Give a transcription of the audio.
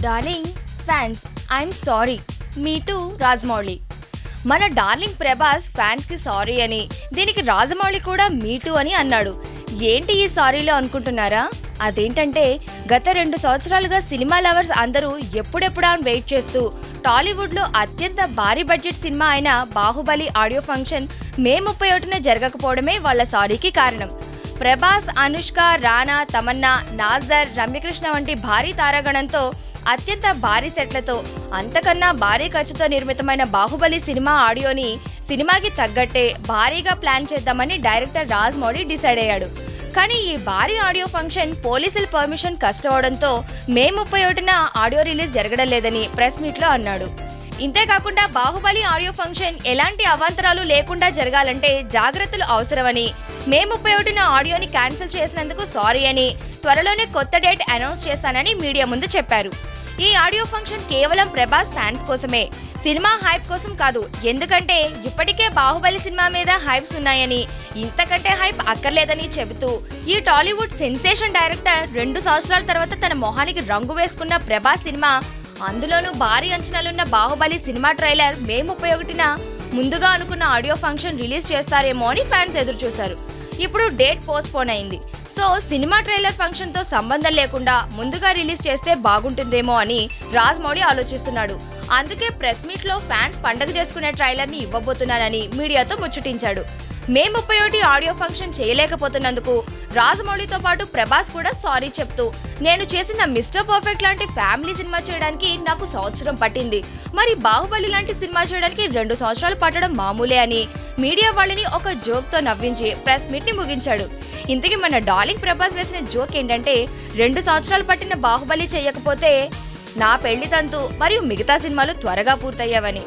Darling fans I'm sorry me two Rajamouli. మన darling Prabhas fans కి sorry అని, దీనికి రాజమౌళి కూడా మీ టూ అని అన్నాడు. ఏంటి ఈ సారీలో అనుకుంటున్నారా? అదేంటంటే గత 2 సంవత్సరాలుగా సినిమా లవర్స్ అందరూ ఎప్పుడెప్పుడా అని వెయిట్ చేస్తూ టాలీవుడ్ లో అత్యంత భారీ బడ్జెట్ సినిమా అయిన బాహుబలి ఆడియో ఫంక్షన్ మే 31న జరగకపోవడమే వాళ్ళ సారీకి కారణం. ప్రభాస్, అనుష్క, రానా, తమన్నా, నాజర్, రమ్యకృష్ణ వంటి భారీ తారాగణంతో అత్యంత భారీ సెట్లతో అంతకన్నా భారీ ఖర్చుతో నిర్మితమైన బాహుబలి సినిమా ఆడియోని సినిమాకి తగ్గట్టే భారీగా ప్లాన్ చేద్దామని డైరెక్టర్ రాజమౌళి డిసైడ్ అయ్యాడు. కానీ ఈ భారీ ఆడియో ఫంక్షన్ పోలీసుల పర్మిషన్ కష్టమవడంతో మే 31న ఆడియో రిలీజ్ జరగడం లేదని ప్రెస్ మీట్ లో అన్నాడు. ఇంతేకాకుండా బాహుబలి ఆడియో ఫంక్షన్ ఎలాంటి అవాంతరాలు లేకుండా జరగాలంటే జాగ్రత్తలు అవసరమని, మే 31న ఆడియోని క్యాన్సిల్ చేసినందుకు సారీ అని, త్వరలోనే కొత్త డేట్ అనౌన్స్ చేస్తానని మీడియా ముందు చెప్పారు. ఈ ఆడియో ఫంక్షన్ కేవలం ప్రభాస్ ఫ్యాన్స్ కోసమే, సినిమా హైప్ కోసం కాదు. ఎందుకంటే ఇప్పటికే బాహుబలి సినిమా మీద హైప్స్ ఉన్నాయని, ఇంతకంటే హైప్ అక్కర్లేదని చెబుతూ ఈ టాలీవుడ్ సెన్సేషన్ డైరెక్టర్ 2 సంవత్సరాల తర్వాత తన మొహానికి రంగు వేసుకున్న ప్రభాస్ సినిమా, అందులోనూ భారీ అంచనాలున్న బాహుబలి సినిమా ట్రైలర్ మే 31న ముందుగా అనుకున్న ఆడియో ఫంక్షన్ రిలీజ్ చేస్తారేమో అని ఫ్యాన్స్ ఎదురు చూశారు. ఇప్పుడు డేట్ పోస్ట్ పోన్ అయింది. సో సినిమా ట్రైలర్ ఫంక్షన్ తో సంబంధం లేకుండా ముందుగా రిలీజ్ చేస్తే బాగుంటుందేమో అని రాజమౌళి ఆలోచిస్తున్నాడు. అందుకే ప్రెస్ మీట్ లో ఫ్యాన్స్ పండగ చేసుకునే ట్రైలర్ ని ఇవ్వబోతున్నానని మీడియాతో ముచ్చటించాడు. మే 31 ఆడియో ఫంక్షన్ చేయలేకపోతున్నందుకు రాజమౌళితో పాటు ప్రభాస్ కూడా సారీ చెప్తూ, నేను చేసిన మిస్టర్ పర్ఫెక్ట్ లాంటి ఫ్యామిలీ సినిమా చేయడానికి నాకు సంవత్సరం పట్టింది, మరి బాహుబలి లాంటి సినిమా చేయడానికి 2 సంవత్సరాలు పట్టడం మామూలే అని మీడియా వాళ్ళని ఒక జోక్ తో నవ్వించి ప్రెస్ మీట్ ని ముగించాడు. ఇంతకీ మన డార్లింగ్ ప్రభాస్ వేసిన జోక్ ఏంటంటే, 2 సంవత్సరాలు పట్టిన బాహుబలి చేయకపోతే నా పెళ్లి తంతు మరియు మిగతా సినిమాలు త్వరగా పూర్తయ్యావని.